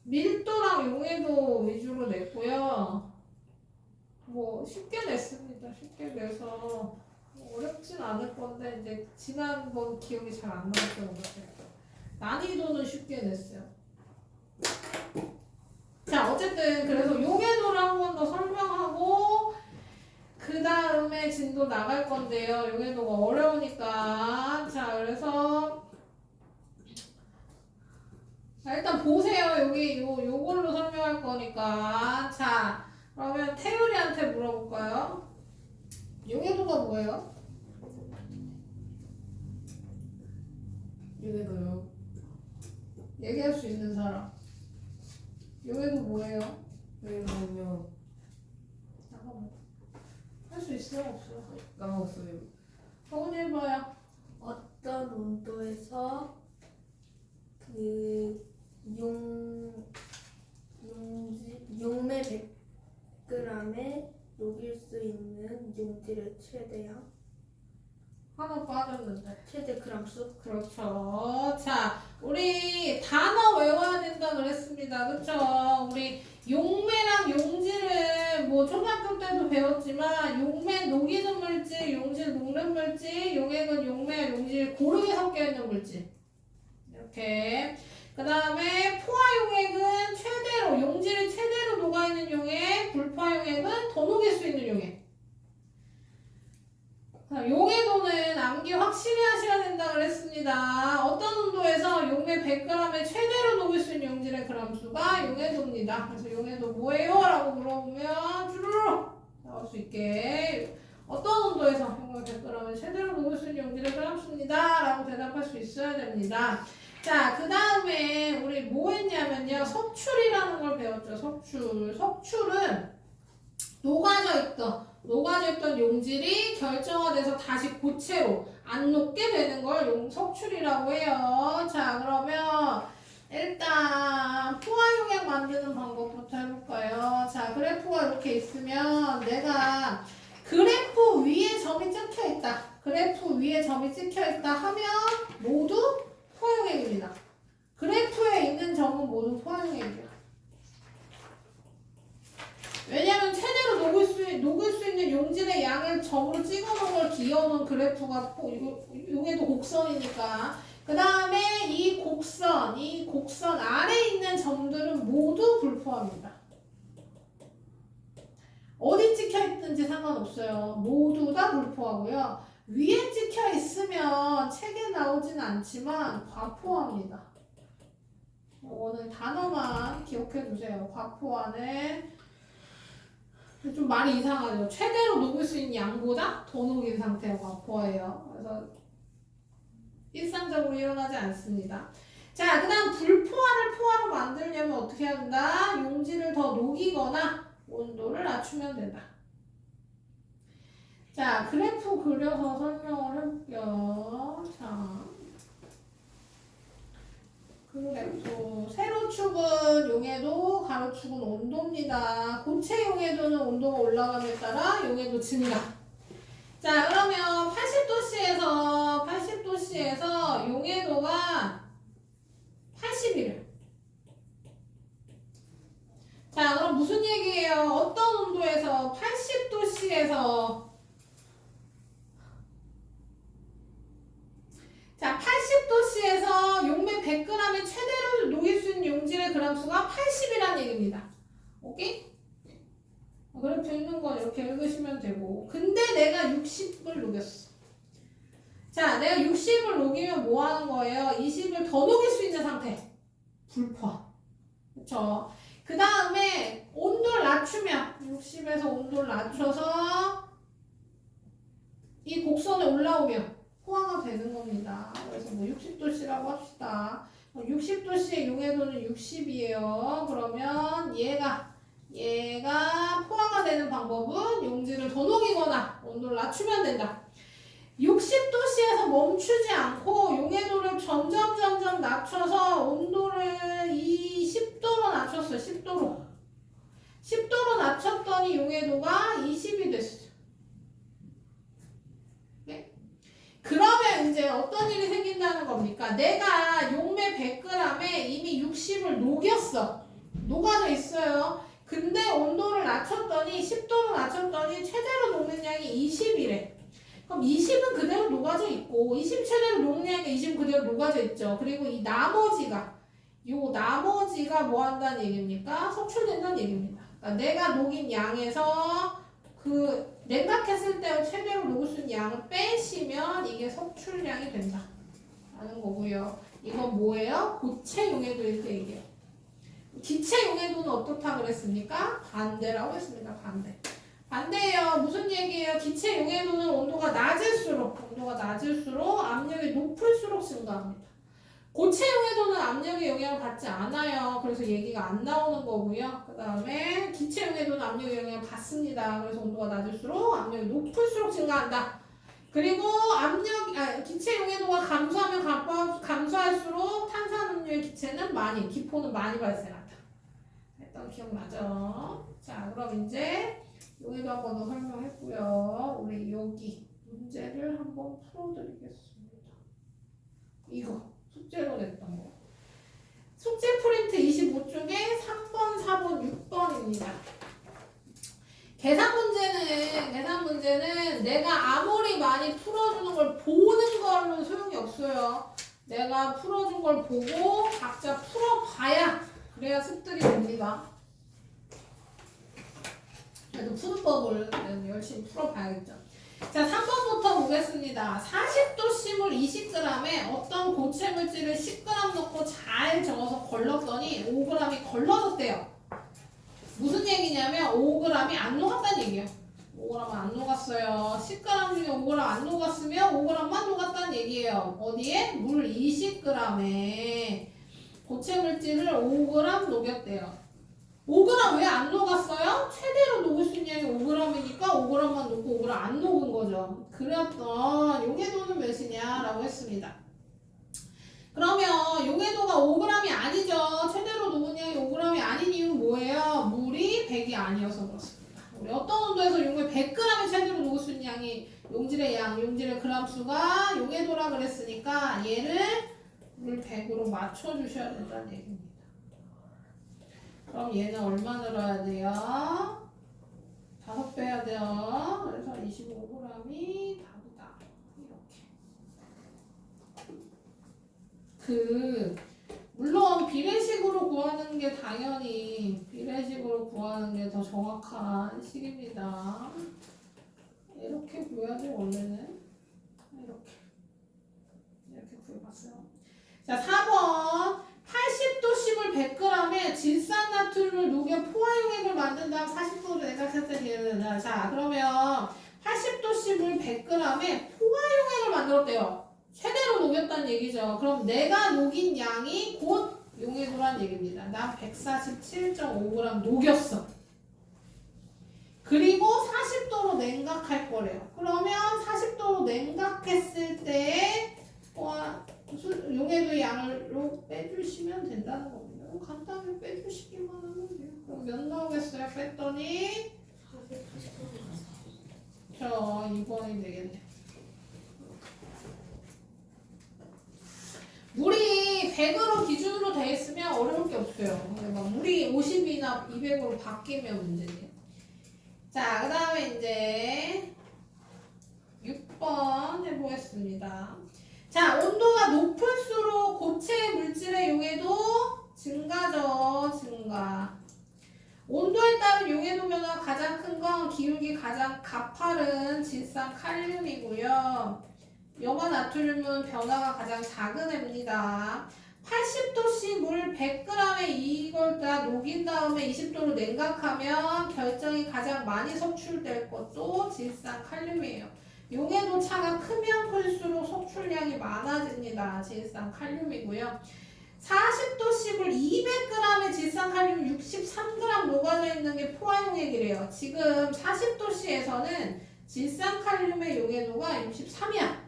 밀도랑 용해도 위주로 냈고요. 뭐 쉽게 냈습니다. 쉽게 내서 어렵진 않을 건데 이제 지난번 기억이 잘 안 나왔던 것 같아요. 난이도는 쉽게 냈어요. 자, 어쨌든 그래서 용해도를 한 번 더 설명하고 그 다음에 진도 나갈 건데요. 용해도가 어려우니까. 자, 그래서 자, 일단 보세요. 여기 요걸로 설명할 거니까. 자, 그러면 태율이한테 물어볼까요? 용해도가 뭐예요? 용해도요. 얘기할 수 있는 사람. 용해도 뭐예요? 용해도는요. 잠깐만. 할 수 있어요? 없어요? 까먹었어요. 성훈이 해봐요. 어떤 온도에서 그 용매 100g에 녹일 수 있는 용질의 최대량? 하나 빠졌는데. 최대 그람수? 그렇죠. 자, 우리 단어 외워야 된다 그랬습니다. 그렇죠? 우리 용매랑 용질을 뭐 초등학교 때도 배웠지만 용매 녹이는 물질, 용질 녹는 물질, 용액은 용매와 용질 고르게 섞여 있는 물질. 이렇게. 그 다음에 포화용액은 최대로 용질이 최대로 녹아있는 용액, 불포화용액은 더 녹일 수 있는 용액. 용해도는 암기 확실히 하셔야 된다 그랬습니다. 어떤 온도에서 용매 100g에 최대로 녹일 수 있는 용질의 그람수가 용해도입니다. 그래서 용해도 뭐예요? 라고 물어보면 주르륵 나올 수 있게 어떤 온도에서 용매 100g에 최대로 녹일 수 있는 용질의 그람수입니다. 라고 대답할 수 있어야 됩니다. 자, 그 다음에 우리 뭐 했냐면요. 석출이라는 걸 배웠죠. 석출. 석출은 녹아져 있던 용질이 결정화돼서 다시 고체로 안 녹게 되는 걸 석출이라고 해요. 자, 그러면 일단 포화용액 만드는 방법부터 해볼까요? 자, 그래프가 이렇게 있으면 내가 그래프 위에 점이 찍혀있다. 그래프 위에 점이 찍혀있다 하면 모두 포화용액입니다. 그래프에 있는 점은 모두 포화용액이에요. 왜냐면 최대로 녹을 수 있는 용질의 양을 점으로 찍어놓은 걸 기어놓은 그래프가 용해도 곡선이니까. 그 다음에 이 곡선 아래에 있는 점들은 모두 불포화입니다. 어디 찍혀있든지 상관없어요. 모두 다 불포화고요. 위에 찍혀있으면 책에 나오진 않지만 과포화입니다. 이거는 단어만 기억해두세요. 과포화는 좀 말이 이상하죠. 최대로 녹을 수 있는 양보다 더 녹인 상태가 과포화예요. 그래서 일상적으로 일어나지 않습니다. 자, 그 다음 불포화를 포화로 만들려면 어떻게 해야 된다? 용질을 더 녹이거나 온도를 낮추면 된다. 자, 그래프 그려서 설명을 해볼게요. 자, 그래프 세로축은 용해도, 가로축은 온도입니다. 고체 용해도는 온도가 올라감에 따라 용해도 증가. 자, 그러면 80도씨에서 용해도가 80이래요. 자, 그럼 무슨 얘기예요? 어떤 온도에서 80도씨에서 자, 80도씨에서 용매 100g에 최대로 녹일 수 있는 용질의 그람수가 80이라는 얘기입니다. 오케이? 그래프 읽는 건 이렇게 읽으시면 되고. 근데 내가 60을 녹였어. 자, 내가 60을 녹이면 뭐 하는 거예요? 20을 더 녹일 수 있는 상태. 불포화. 그쵸? 그 다음에 온도를 낮추면 60에서 온도를 낮춰서 이 곡선에 올라오면 포화가 되는 겁니다. 그래서 뭐 60도씨라고 합시다. 60도씨의 용해도는 60이에요. 그러면 얘가 포화가 되는 방법은 용질을 더 녹이거나 온도를 낮추면 된다. 60도씨에서 멈추지 않고 용해도를 점점 낮춰서 온도를 10도로 낮췄어요. 10도로 낮췄더니 용해도가 20이 됐어요. 그러면 이제 어떤 일이 생긴다는 겁니까? 내가 용매 100g에 이미 60 60을 녹였어. 녹아져 있어요. 근데 온도를 낮췄더니 10도로 낮췄더니 최대로 녹는 양이 20이래. 그럼 20은 그대로 녹아져 있고 20 최대로 녹는 양이 20은 그대로 녹아져 있죠. 그리고 이 나머지가 뭐 한다는 얘기입니까? 속출된다는 얘기입니다. 그러니까 내가 녹인 양에서 그 냉각했을 때 최대로 녹을 수 있는 양을 빼시면 이게 속출량이 된다 라는 거고요. 이건 뭐예요? 고체 용해도일 때 얘기해요. 기체 용해도는 어떻다 그랬습니까? 반대라고 했습니다. 반대예요. 무슨 얘기예요? 기체 용해도는 온도가 낮을수록 압력이 높을수록 증가합니다. 고체 용해도는 압력의 영향을 받지 않아요. 그래서 얘기가 안 나오는 거고요. 그 다음에 기체 용해도는 압력의 영향을 받습니다. 그래서 온도가 낮을수록 압력이 높을수록 증가한다. 그리고 기체 용해도가 감소할수록 탄산음료의 기체는 기포는 많이 발생한다. 했던 기억나죠? 자, 그럼 이제 용해도 한 번 더 설명했고요. 우리 여기 문제를 한번 풀어드리겠습니다. 이거 숙제로 냈던 거. 숙제 프린트 25쪽에 3번, 4번, 6번입니다. 계산 문제는 내가 아무리 많이 풀어주는 걸 보는 걸로 소용이 없어요. 내가 풀어준 걸 보고 각자 풀어봐야 그래야 습득이 됩니다. 그래도 푸는 법을 열심히 풀어봐야겠죠. 자, 3번부터 보겠습니다. 40도씨물 20g에 어떤 고체 물질을 10g 넣고 잘 저어서 걸렀더니 5g이 걸러졌대요. 무슨 얘기냐면 5g이 안 녹았다는 얘기예요. 5g은 안 녹았어요. 10g 중에 5g 안 녹았으면 5g만 녹았다는 얘기예요. 어디에? 물 20g에 고체 물질을 5g 녹였대요. 5g 왜 안 녹았어요? 최대로 녹을 수 있는 양이 5g이니까 5g만 녹고 5g 안 녹은 거죠. 그랬던 용해도는 몇이냐 라고 했습니다. 그러면 용해도가 5g이 아니죠. 최대로 녹은 양이 5g이 아닌 이유는 뭐예요? 물이 100이 아니어서 그렇습니다. 우리 어떤 온도에서 용해 100g이 최대로 녹을 수 있는 양이 용질의 그램 수가 용해도라 그랬으니까 얘를 물 100으로 맞춰주셔야 된다는 얘기입니다. 그럼 얘는 얼마 늘어야 돼요? 5배 해야 돼요. 그래서 25g이 답이다. 이렇게. 물론 비례식으로 구하는 게 당연히 비례식으로 구하는 게 더 정확한 식입니다. 이렇게 구해야지 원래는. 이렇게 구해봤어요. 자, 4번. 80도씨물 100g에 질산나트륨을 녹여 포화용액을 만든 다음 40도로 냉각했을 때 자, 그러면 80도씨물 100g에 포화용액을 만들었대요. 최대로 녹였다는 얘기죠. 그럼 내가 녹인 양이 곧 용해도란 얘기입니다. 난 147.5g 녹였어. 그리고 40도로 냉각할 거래요. 그러면 40도로 냉각했을 때 용해도 양으로 빼주시면 된다는 겁니다. 간단히 빼주시기만 하면 돼요. 그럼 몇 나오겠어요? 뺐더니 저 2번이 되겠네. 물이 100으로 기준으로 돼 있으면 어려울 게 없어요. 근데 막 물이 50이나 200으로 바뀌면 문제지. 자, 그 다음에 이제 6번 해보겠습니다. 자, 온도가 높을수록 고체 물질의 용해도 증가죠. 증가. 온도에 따른 용해도 변화가 가장 큰 건 기울기 가장 가파른 질산 칼륨이고요. 염화 나트륨은 변화가 가장 작은 애입니다. 80도씨 물 100g에 이걸 다 녹인 다음에 20도로 냉각하면 결정이 가장 많이 속출될 것도 질산 칼륨이에요. 용해도 차가 크면 클수록 속출량이 많아집니다. 질산 칼륨이고요. 40도씨 물 200g의 질산 칼륨 63g 녹아져 있는 게 포화용액이래요. 지금 40도씨에서는 질산 칼륨의 용해도가 63이야.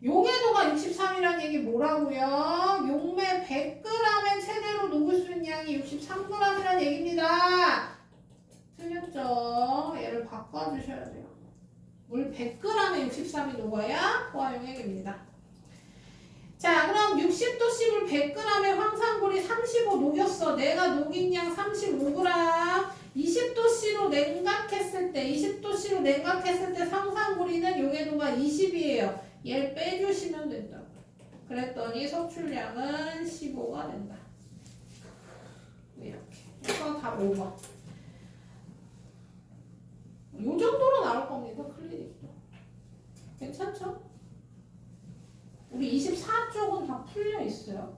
용해도가 63이라는 얘기 뭐라고요? 용매 100g에 최대로 녹을 수 있는 양이 63g이라는 얘기입니다. 틀렸죠? 얘를 바꿔주셔야 돼요. 물 100g에 63이 녹아야 포화용액입니다. 자, 그럼 60 20도씨물 100g에 황산물이 35 녹였어. 내가 녹인 양 35g. 20도씨로 냉각했을 때, 20도씨로 냉각했을 때 황산물이는 용해도가 20이에요. 얘를 빼주시면 된다고. 그랬더니 석출량은 15가 된다. 이렇게. 이거 다 5번. 요 정도로 나올 겁니다. 클리닉도. 괜찮죠? 우리 24쪽은 다 풀려 있어요.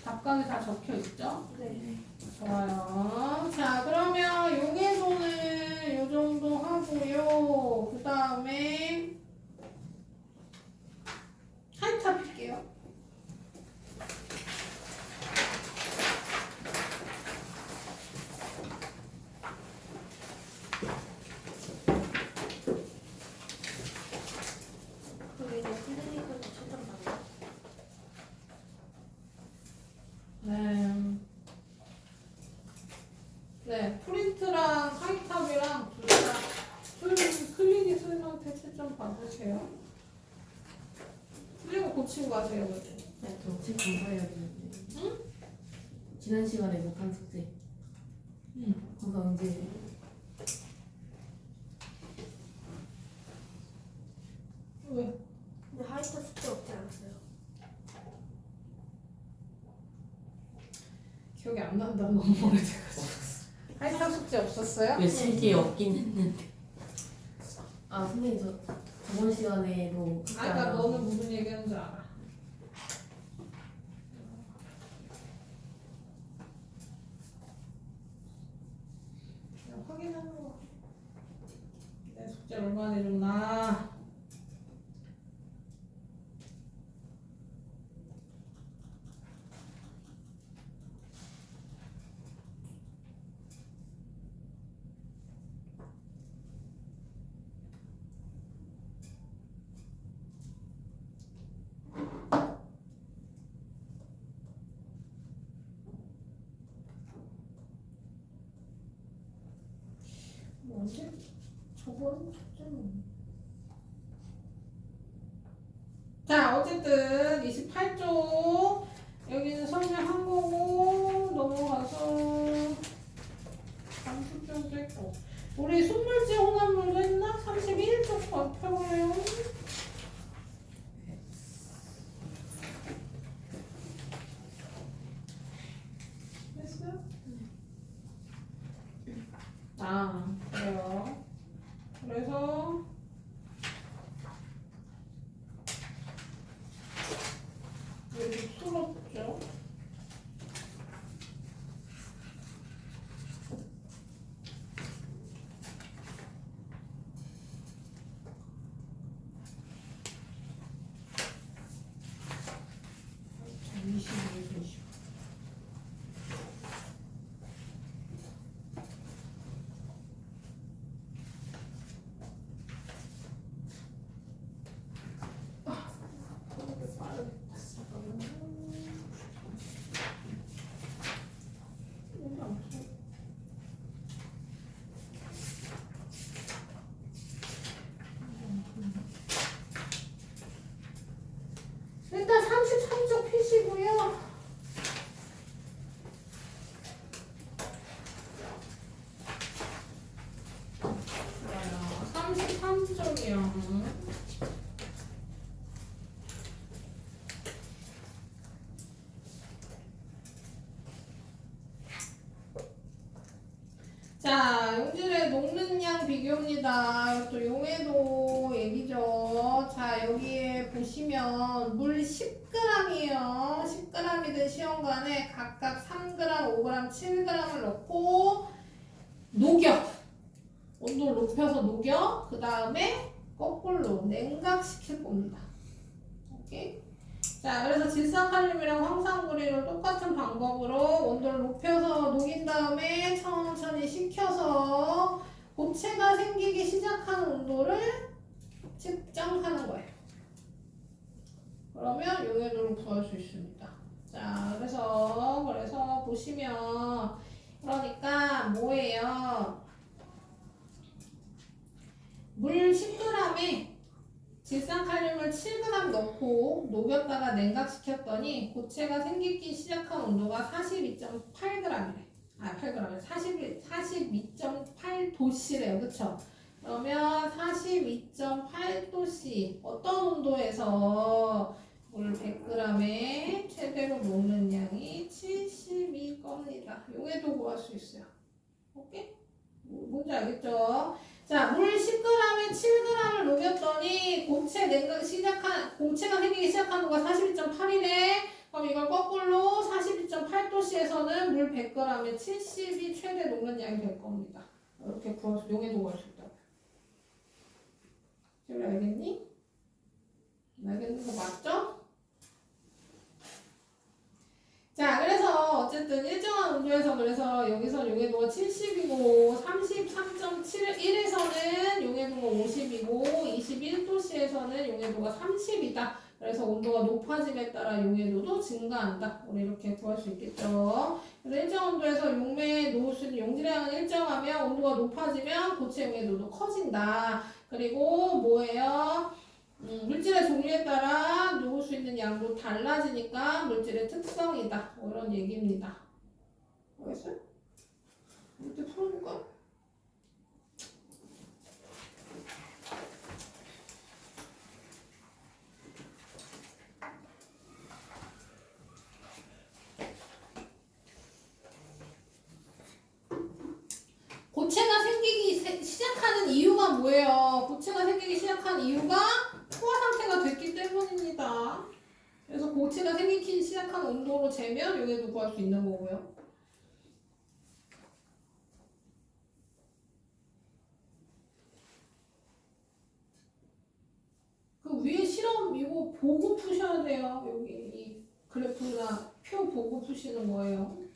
답각이 다 적혀 있죠? 네. 좋아요. 자, 그러면 용해도는 요 정도 하고요. 그 다음에 하이탑 할게요. 그럼 이거 클리닉은 최종 방법. 네. 네, 프린트랑 하이탑이랑 둘 다 클리닉 선생님한테 채점 받으세요. 틀리고 고치고 가세요. 그죠? 네, 저책 검사해야 되는데. 응? 지난 시간에 못한 숙제. 검사 언제 해요? 왜? 근데 하이터 숙제 없지 않았어요? 기억이 안 난다. 너무 오래돼가지고. 하이탑 숙제 없었어요? 왜 실기에 없긴 했는데. 아 선생님 저번 시간에도 숙제 안 그러니까 하고. 너는 무슨 얘기하는 줄 알아. 그냥 확인하는 거. 내 숙제 얼마나 내줬나. 언제? 저번 주쯤. 자, 어쨌든 28쪽 여기는 설명한 거고 넘어가서 감수점도 했고 우리 순물질 혼합물도 했나? 31쪽 펴봐요. 됐어요? 아, 그래요. 그래서 여기 풀었죠. 일단 33쪽 피시고요. 좋아요. 33쪽이요. 자, 용질의 녹는 양 비교입니다. 또 용해도 얘기죠. 자, 여기에 보시면 물 10g이에요. 10g이든 시험관에 각각 3g, 5g, 7g을 넣고 녹여. 온도를 높여서 녹여. 그 다음에 거꾸로 냉각시킬 겁니다. 오케이? 자, 그래서 질산칼륨이랑 황산구리를 똑같은 방법으로 온도를 높여서 녹인 다음에 천천히 식혀서 고체가 생기기 시작하는 온도를 측정하는 거예요. 그러면 용해도를 구할 수 있습니다. 자, 그래서 보시면 그러니까 뭐예요? 물 10g에 질산칼륨을 7g 넣고 온도로 녹였다가 냉각시켰더니 고체가 생기기 시작한 온도가 42.8g이래. 아, 8g. 42.8도씨래요. 그쵸? 그러면 42.8도씨 어떤 온도에서 물 100g에 최대로 녹는 양이 70일 겁니다. 용해도 구할 수 있어요. 오케이? 뭔지 알겠죠? 자, 물 10g에 7g을 녹였더니 고체가 생기기 시작한 온도가 42.8이네. 그럼 이걸 거꾸로 42.8도씨에서는 물 100g에 70이 최대 녹는 양이 될 겁니다. 이렇게 구할 수, 용해도 구할 수 있다고. 지금 알겠니? 알겠는 거 맞죠? 자, 그래서 어쨌든 일정한 온도에서 그래서 여기서 용해도가 70이고 33.71에서는 용해도가 50이고 21도씨에서는 용해도가 30이다. 그래서 온도가 높아짐에 따라 용해도도 증가한다. 우리 이렇게 구할 수 있겠죠. 그래서 일정 온도에서 용매에 놓을 수 있는 용질의 양은 일정하면 온도가 높아지면 고체 용해도도 커진다. 그리고 뭐예요? 물질의 종류에 따라 놓을 수 있는 양도 달라지니까 물질의 특성이다. 뭐 이런 얘기입니다. 알겠어요? 이렇게 풀어볼까? 고체가 생기기 시작하는 이유가 뭐예요? 고체가 생기기 시작한 이유가 포화 상태가 됐기 때문입니다. 그래서 고체가 생기기 시작한 온도로 재면 용해도 구할 수 있는 거고요. 그 위에 실험 이거 보고 푸셔야 돼요. 여기 이 그래프나 표 보고 푸시는 거예요.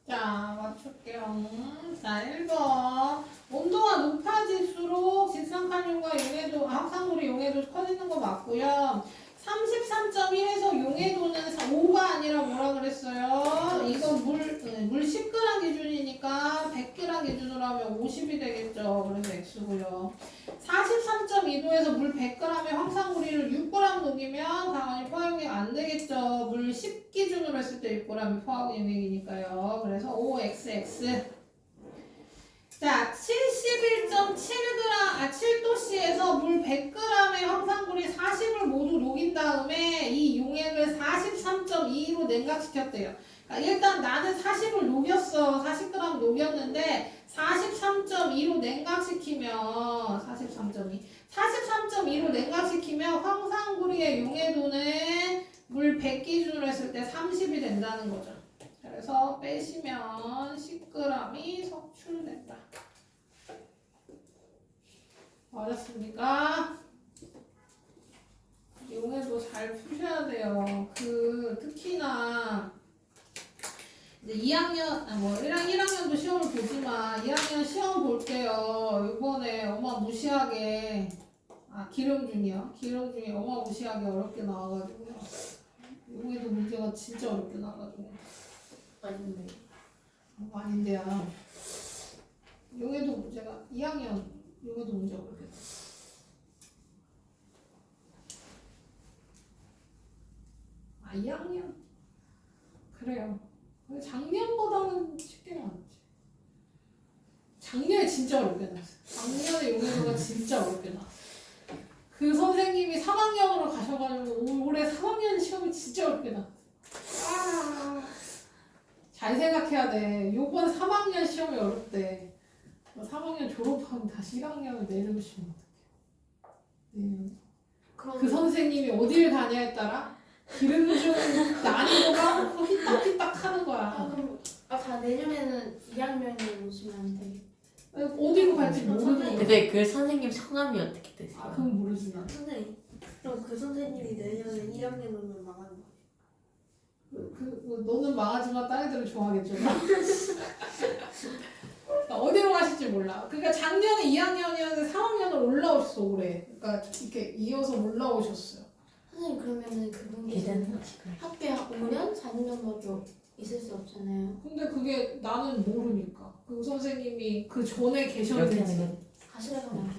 자, 맞출게요. 자, 1번. 온도가 높아질수록 질산칼륨과 용해도, 항산물의 용해도 커지는 거 맞고요. 33.1에서 용해도는 5가 아니라 뭐라 그랬어요? 이거 물 10g 기준이니까 100g 기준으로 하면 50이 되겠죠. 그래서 X고요. 43.2도에서 물 100g에 황산물을 6g 녹이면 당연히 포화용액 안 되겠죠. 물 10 기준으로 했을 때 6g이 포화용액이니까요. 그래서 OXX. 자, 7도씨에서 물 100g의 황산물이 40을 모두 녹인 다음에 이 용액을 43.2로 냉각시켰대요. 그러니까 일단 나는 40을 녹였어. 40g 녹였는데 43.2로 냉각시키면 43.2로 냉각시키면 황산구리의 용해도는 물 100 기준으로 했을 때 30이 된다는 거죠. 그래서 빼시면 10g이 석출된다. 알았습니까? 용해도 잘 푸셔야 돼요. 특히나 이제 2학년, 1학년도 시험을 보지만 2학년 시험 볼 때요. 이번에 어마무시하게 기령중이요. 기령중이 어마무시하게 어렵게 나와가지고요. 용해도 문제가 진짜 어렵게 나와가지고. 아닌데. 아닌데요. 용해도 문제가 2학년 용해도 문제가 그렇겠다. 아 2학년 그래요. 근데 작년보다는 쉽게 나왔지. 작년에 진짜 어렵게 나왔어. 작년에 용해도가 진짜 어렵게 나왔어. 그 선생님이 3학년으로 가셔가지고 올해 3학년 시험이 진짜 어렵게 나왔어. 잘 생각해야 돼. 요번 3학년 시험이 어렵대. 3학년 졸업하면 다시 1학년을 내려오시면 어떡해. 내년. 그 선생님이 어딜 가냐에 따라 기름중 난이도가 휘딱휘딱 하는 거야. 그럼 다 내년에는 2학년이 오시면 안 돼. 어디로 갈지 모르는 거야. 근데 그 선생님 성함이 어떻게 되세요? 아, 그건 모르지 나. 선생님. 그럼 그 선생님이 내년에 1학년 오면 망하는 거예요. 너는 망하지만 딴 애들은 좋아하겠죠. 어디로 가실지 몰라. 그러니까 작년에 2학년이었는데 3학년을 올라오셨어 올해. 그러니까 이렇게 이어서 올라오셨어요. 선생님 그러면은 그분이 기대는 학교에 5년, 4년밖에 있을 수 없잖아요. 근데 그게 나는 모르니까. 그 선생님이 그 전에 이렇게 계셨는지. 하는 건 가시라고 하면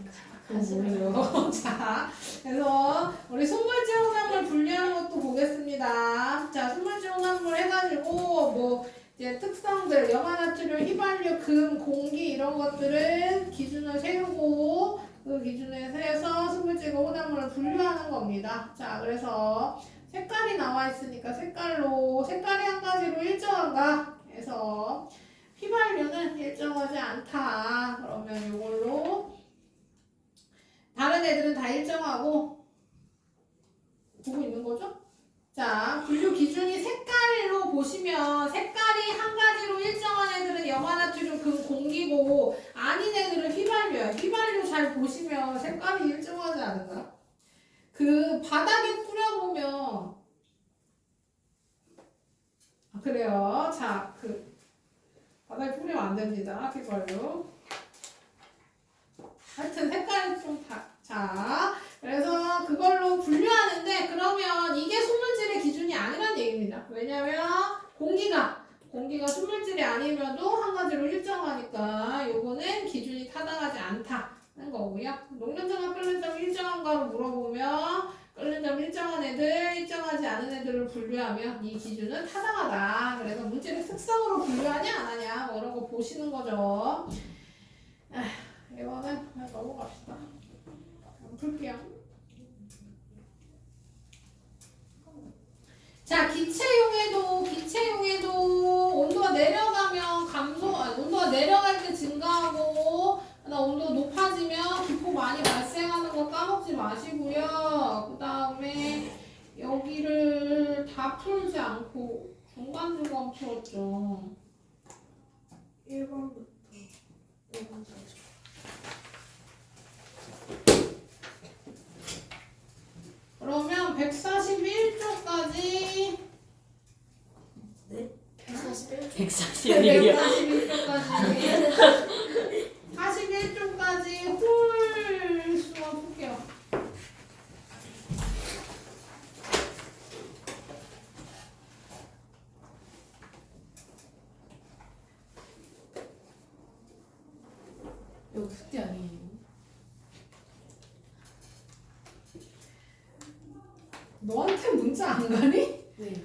모르요. 자, 그래서 우리 순물지용산물 분류하는 것도 보겠습니다. 자, 순물지용산물 해가지고 뭐 이제 특성들, 염화나트륨, 휘발유, 금, 공기 이런 것들은 기준을 세우고 그 기준에 세서 순물질과 혼합물을 분류하는 겁니다. 자, 그래서 색깔이 나와 있으니까 색깔이 한 가지로 일정한가 해서 휘발유는 일정하지 않다. 그러면 이걸로 다른 애들은 다 일정하고 보고 있는 거죠? 자, 분류 기준이 색깔로 보시면 색깔이 한 가지로 일정한 애들은 염화나트륨, 금, 공기고 아닌 애들은 휘발유야. 휘발유 잘 보시면 색깔이 일정하지 않은가? 그 바닥에 뿌려보면 아, 그래요. 자, 그 바닥에 뿌리면 안 됩니다. 휘발유. 하여튼 색깔이 좀 자, 그래서 그걸로 분류하는데 그러면 이게 순물질의 기준이 아니란 얘기입니다. 왜냐면 공기가 순물질이 아니면도 한 가지로 일정하니까 요거는 기준이 타당하지 않다는 거고요. 녹는 점과 끓는 점 일정한가로 물어보면 끓는 점 일정한 애들, 일정하지 않은 애들을 분류하면 이 기준은 타당하다. 그래서 물질의 특성으로 분류하냐 안 하냐 뭐 이런 거 보시는 거죠. 이거는 그냥 넘어갑시다. 풀게요. 자, 기체용에도 온도가 내려가면 온도가 내려갈 때 증가하고 온도가 높아지면 기포 많이 발생하는 거 까먹지 마시고요. 그 다음에 여기를 다 풀지 않고 중간중간 풀었죠. 1번부터 5번까지. 그러면 141쪽까지 네? 141쪽? 141이요. 41쪽까지 홀 수만 풀게요. 이거 숙제 아니에요? 너한테 문자 안 가니? 네.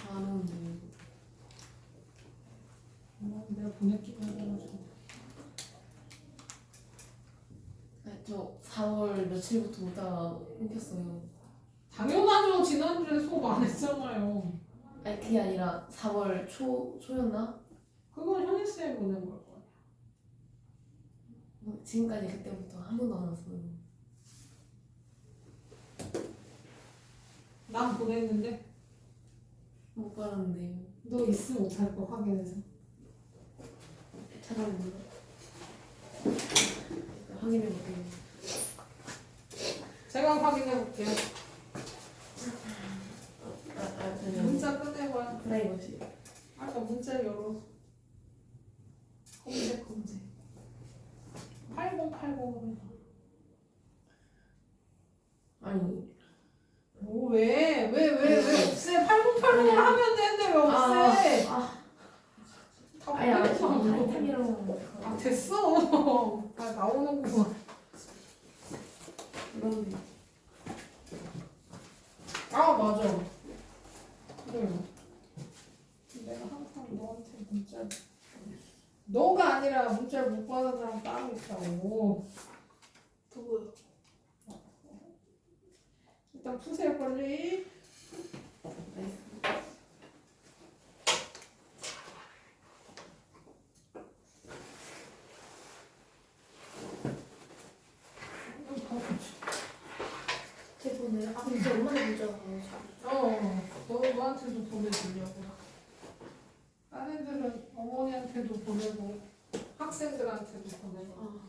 안 오는데. 내가 보냈기만 해가지고. 저 4월 며칠부터 오다가 끊겼어요. 당연하죠. 지난주에 수업 안 했잖아요. 아니 그게 아니라 4월 초였나? 그건 현희쌤이 보낸 걸 거야. 지금까지 그때부터 한 번도 안 왔어요. 난 보냈는데 못 받았는데요. 너 있으면 못할 거 확인해서. 찾아보면 확인해볼게요. 제가 확인해 볼게요. 그냥 문자 꺼내봐요. 프라이버시. 아까 문자 열어. 검색. 8080. 아니 왜 없애? 8080을 하면 되는데 왜 없애? 다 아니 보냈어. 알탕이랑 아 됐어. 아 나오는구만. 그런 아 맞아. 그래. 내가 항상 너한테 문자. 너가 아니라 문자를 못 받은 사람 따로 있다고. 누구요? 일단 푸세요 빨리. 제 보내요? 아 근데 엄마가 문자가 와요. 너한테도 보내주려고. 딴 애들은 어머니한테도 보내고 학생들한테도 보내고. 아.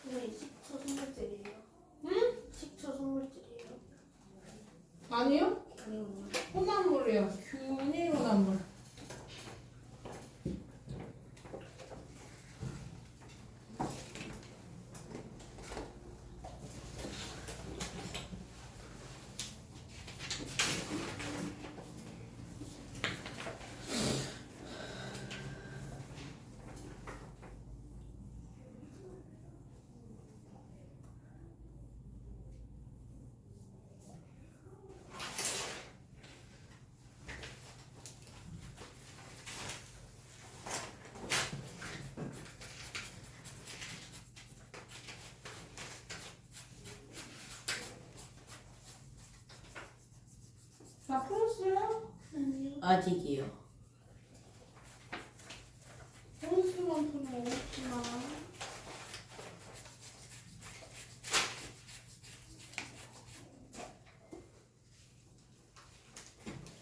근데 식초 선물질이에요. 응? 식초 선물질이에요. 아니요? 아니군요. 혼합물이야. 균일 혼합물. 다 풀었어요? 아니요. 아직이요. 풀었으면 푸는 거겠지만.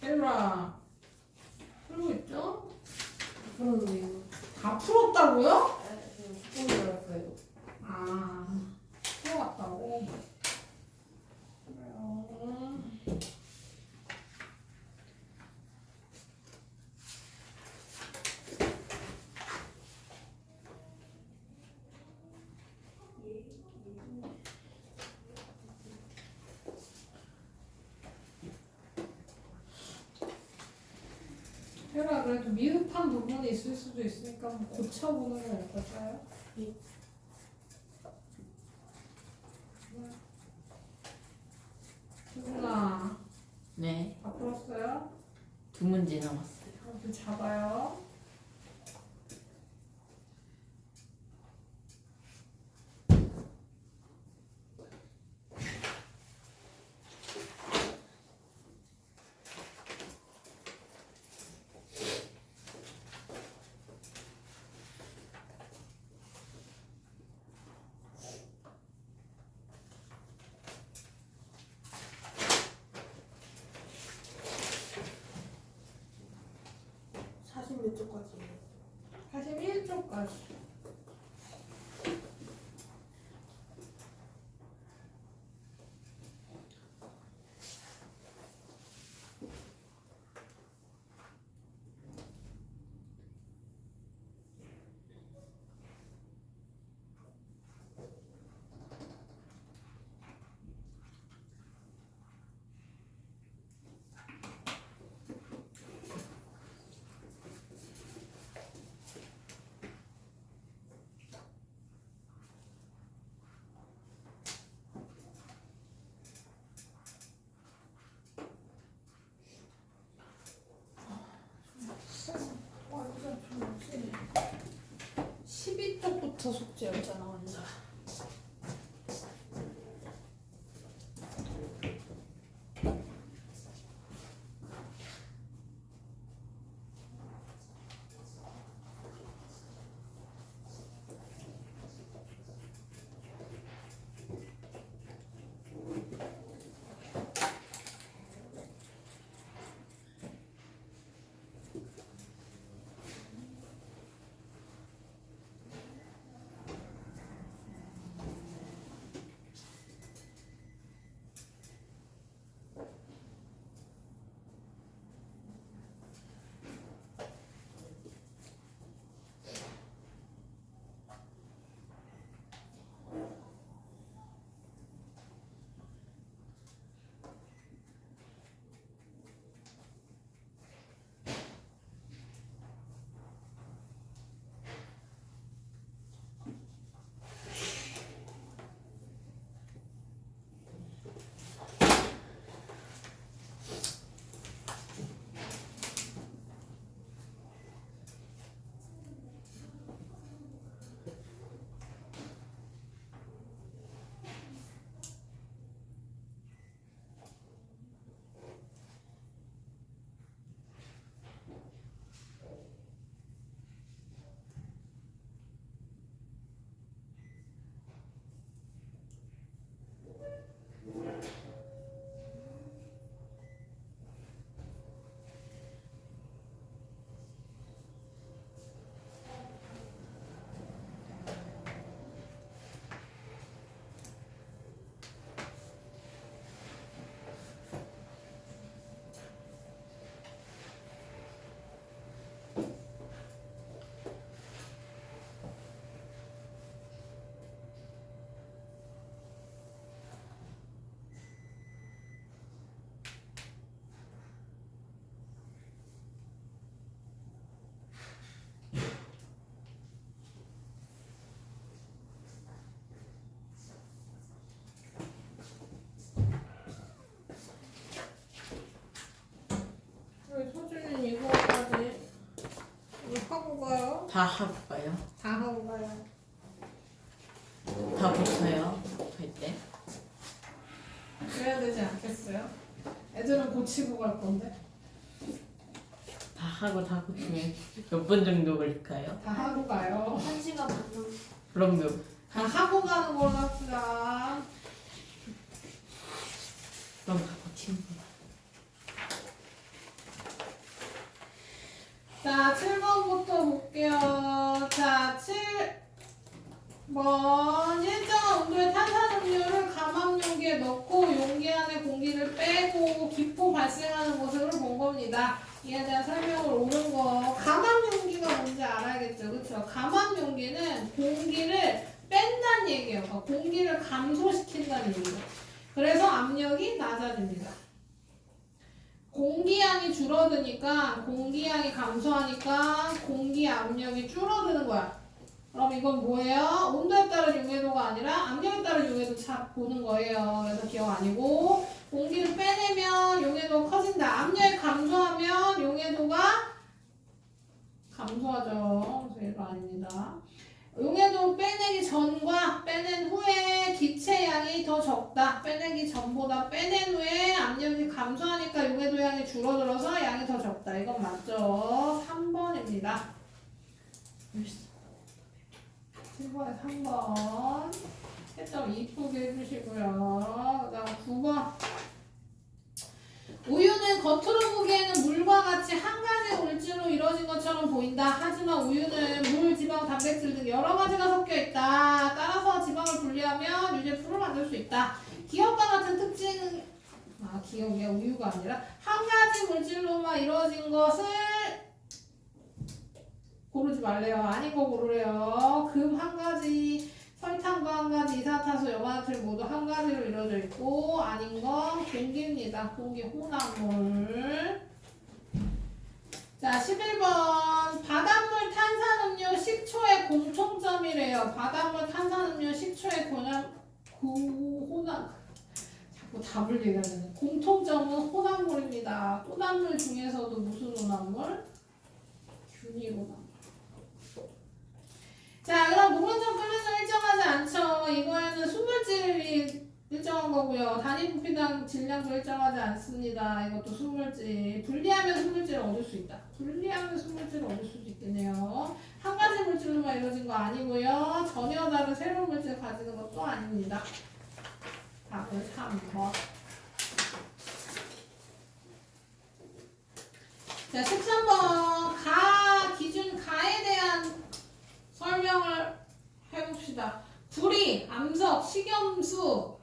얘들아, 풀고 있죠? 그러네요. 다 풀었다고요? 조금 알았어요. 아, 풀어왔다고? 그래요. 혜라, 그래도 미흡한 부분이 있을 수도 있으니까 한번 고쳐보는 건 어떨까요? 예. 수준아, 네. 다 풀었어요? 두 문제 남았어요. 이렇게 잡아요. 41쪽까지. 완전 좀 세네. 12쪽부터 숙제였잖아 완전. 우리 서준이는 이거까지 이거 하고 가요? 다 하고 가요? 다 하고 가요. 다 붙어요? 할 때? 그래야 되지 않겠어요? 애들은 고치고 갈 건데. 다 하고 다 붙으면 몇 번 정도 걸릴까요? 다 하고 가요. 1시간 반 정도. 그럼 다 하고 가는 걸로 합시다. 다 붙이면 돼요. 자, 7번부터 볼게요. 자, 7번. 일정한 온도의 탄산음료를 감압 용기에 넣고 용기 안에 공기를 빼고 기포 발생하는 모습을 본 겁니다. 이에 대한 설명을 옳은 거. 감압 용기가 뭔지 알아야겠죠? 그쵸? 감압 용기는 공기를 뺀다는 얘기예요. 그러니까 공기를 감소시킨다는 얘기예요. 그래서 압력이 낮아집니다. 공기양이 줄어드니까 공기양이 감소하니까 공기 압력이 줄어드는 거야. 그럼 이건 뭐예요? 온도에 따른 용해도가 아니라 압력에 따른 용해도 보는 거예요. 그래서 기억 아니고 공기를 빼내면 용해도가 커진다. 압력이 감소하면 용해도가 감소하죠. 그래서 얘가 아닙니다. 용해도 빼내기 전과 빼낸 후에 기체 양이 더 적다. 빼내기 전보다 빼낸 후에 압력이 감소하니까 용해도 양이 줄어들어서 양이 더 적다. 이건 맞죠? 3번입니다. 7번에 3번. 채점 이쁘게 해주시고요. 그 다음 9번. 우유는 겉으로 보기에는 물과 같이 한 가지 물질로 이루어진 것처럼 보이는데 보인다. 하지만 우유는 물, 지방, 단백질 등 여러 가지가 섞여 있다. 따라서 지방을 분리하면 유제품을 만들 수 있다. 기억과 같은 특징은 기억이 우유가 아니라 한 가지 물질로만 이루어진 것을 고르지 말래요. 아닌 거 고르래요. 금 한 가지, 설탕과 한 가지, 이산화탄소, 염화나트륨 모두 한 가지로 이루어져 있고 아닌 건 공기입니다. 공기, 혼합물. 자, 11번. 바닷물, 탄산음료, 식초의 공통점이래요. 바닷물, 탄산음료, 식초의 혼합. 자꾸 답을 얘기해야 되네. 공통점은 혼합물입니다. 혼합물 중에서도 무슨 혼합물? 균일 혼합물. 자, 그럼 목론점 끓는점 일정하지 않죠. 이거에는 순물질이 일정한 거고요. 단위 부피당 질량도 일정하지 않습니다. 이것도 순물질. 분리하면 순물질을 얻을 수 있다. 분리하면 순물질을 얻을 수도 있겠네요. 한 가지 물질로만 이루어진 거 아니고요. 전혀 다른 새로운 물질을 가지는 것도 아닙니다. 답은 3번. 자, 13번. 기준 가에 대한 설명을 해봅시다. 구리, 암석, 식염수,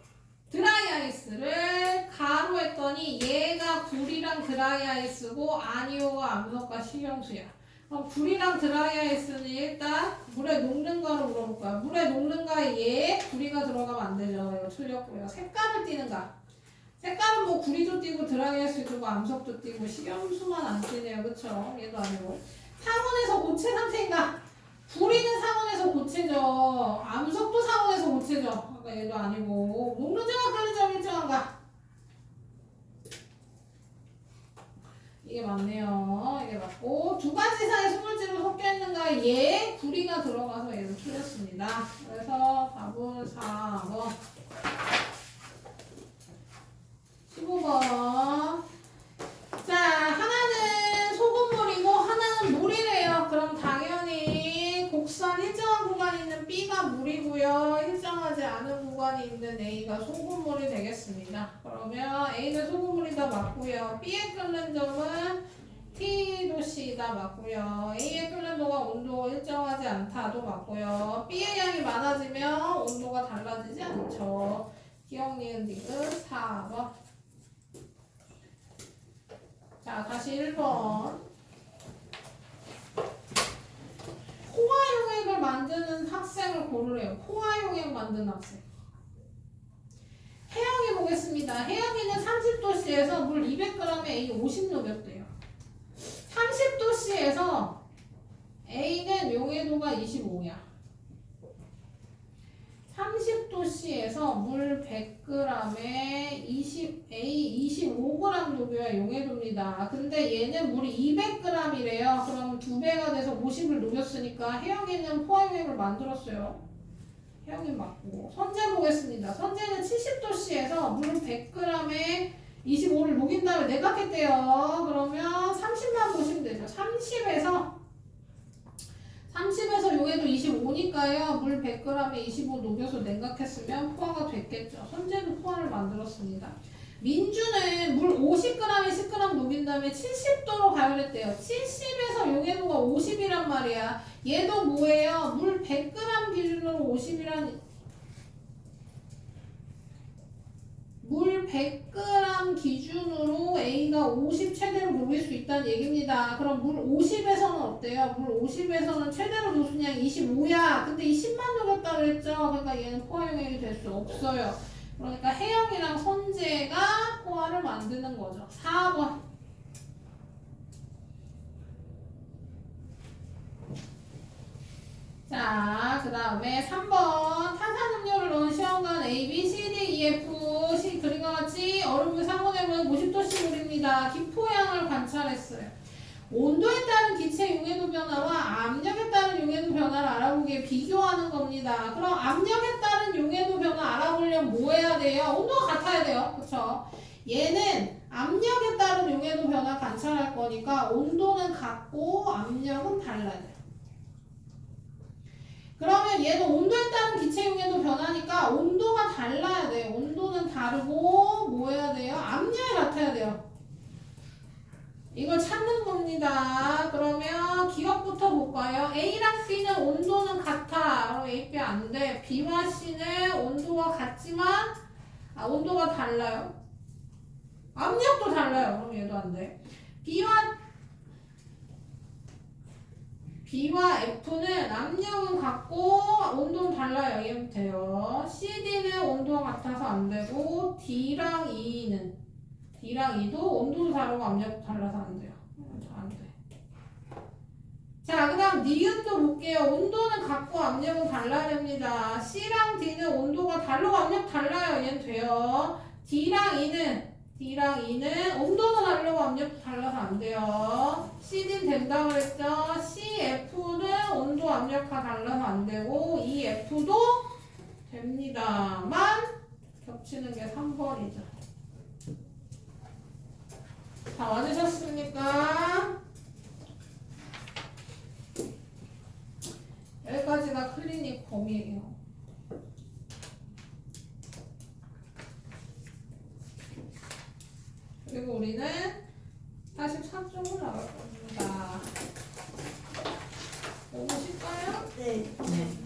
드라이아이스를 가로 했더니 얘가 구리랑 드라이아이스고 아니오가 암석과 식염수야. 그럼 구리랑 드라이아이스는 일단 물에 녹는가로 물어볼까요? 물에 녹는가에 얘 구리가 들어가면 안 되죠. 이거 틀렸고요. 색깔을 띠는가? 색깔은 뭐 구리도 띠고 드라이아이스도 띠고 암석도 띠고 식염수만 안 띠네요. 그쵸? 얘도 아니고. 상온에서 고체 상태인가? 구리는 상온에서 고체죠. 암석도 상온에서 고체죠. 그러니까 얘도 아니고. 녹는 점과 끓는 점 일정한가? 이게 맞네요. 이게 맞고. 두 가지 이상의 소물질로 섞여 있는가? 얘 구리가 들어가서 얘도 틀렸습니다. 그래서 답은 4번. 15번. 자, 하나는 소금물이고 하나는 물이래요. 그럼 당연히 곡선 일정한 구간이 있는 B가 물이고요. 일정하지 않은 구간이 있는 A가 소금물이 되겠습니다. 그러면 A는 소금물이다 맞고요. B에 끓는 점은 T도 C다 맞고요. A에 끓는 동안 온도 일정하지 않다도 맞고요. B의 양이 많아지면 온도가 달라지지 않죠. 기억, 니은, 디귿 4번. 자, 다시 1번. 포화용액을 만드는 학생을 고르래요. 포화용액 만드는 학생. 혜영이 보겠습니다. 혜영이는 30도씨에서 물 200g에 A 50 녹였대요. 30도씨에서 A는 용해도가 25야. 30도씨에서 물 100g에 A 25g 녹여야 용해도입니다. 근데 얘는 물이 200g이래요. 그럼 2배가 돼서 50을 녹였으니까 혜영이는 포화용액을 만들었어요. 혜영이 맞고. 선재 보겠습니다. 선재는 70도씨에서 물 100g에 25를 녹인 다음에 내각했대요. 그러면 30만 보시면 되죠. 30에서 용해도 25니까요. 물 100g에 25 녹여서 냉각했으면 포화가 됐겠죠. 선재도 포화를 만들었습니다. 민주는 물 50g에 10g 녹인 다음에 70도로 가열했대요. 70에서 용해도가 50이란 말이야. 얘도 뭐예요? 물 100g 기준으로 50이란 물 100g 기준으로 A가 50 최대로 녹일 수 있다는 얘기입니다. 그럼 물 50에서는 어때요? 물 50에서는 최대로 녹수량 25야. 근데 이 10만 녹였다 그랬죠? 그러니까 얘는 포화용액이 될 수 없어요. 그러니까 혜영이랑 선재가 포화를 만드는 거죠. 4번. 자, 그 다음에 3번. 탄산음료를 넣은 시험관 A, B, C, D, E, F, C 그림과 같이 얼음물 상온액은 50도씨 물입니다. 기포양을 관찰했어요. 온도에 따른 기체 용해도 변화와 압력에 따른 용해도 변화를 알아보기에 비교하는 겁니다. 그럼 압력에 따른 용해도 변화 알아보려면 뭐 해야 돼요? 온도가 같아야 돼요. 그쵸? 얘는 압력에 따른 용해도 변화 관찰할 거니까 온도는 같고 압력은 달라야 돼요. 그러면 얘는 온도에 따른 기체 용해도 변하니까 온도가 달라야 돼요. 온도는 다르고 뭐 해야 돼요? 압력이 같아야 돼요. 이걸 찾는 겁니다. 그러면 기억부터 볼까요? A랑 B는 온도는 같아. 그럼 A, B 안 돼. B와 C는 온도가 같지만 온도가 달라요. 압력도 달라요. 그럼 얘도 안 돼. B와 F는 압력은 같고 온도는 달라요. 이해하면 돼요. CD는 온도가 같아서 안 되고 D랑 E도 온도도 다르고 압력도 달라서 안 돼요. 안 돼. 자, 그 다음 니은도 볼게요. 온도는 같고 압력은 달라야 됩니다. C랑 D는 온도가 다르고 압력 달라요. 얘는 돼요. D랑 E는 온도도 다르고 압력도 달라서 안 돼요. CD는 된다고 그랬죠. CF는 온도 압력과 달라서 안 되고 EF도 됩니다만 겹치는 게 3번이죠. 다 맞으셨습니까? 여기까지가 클리닉 범위예요. 그리고 우리는 43쪽으로 나갈 겁니다. 너무 쉽까요? 네. 네.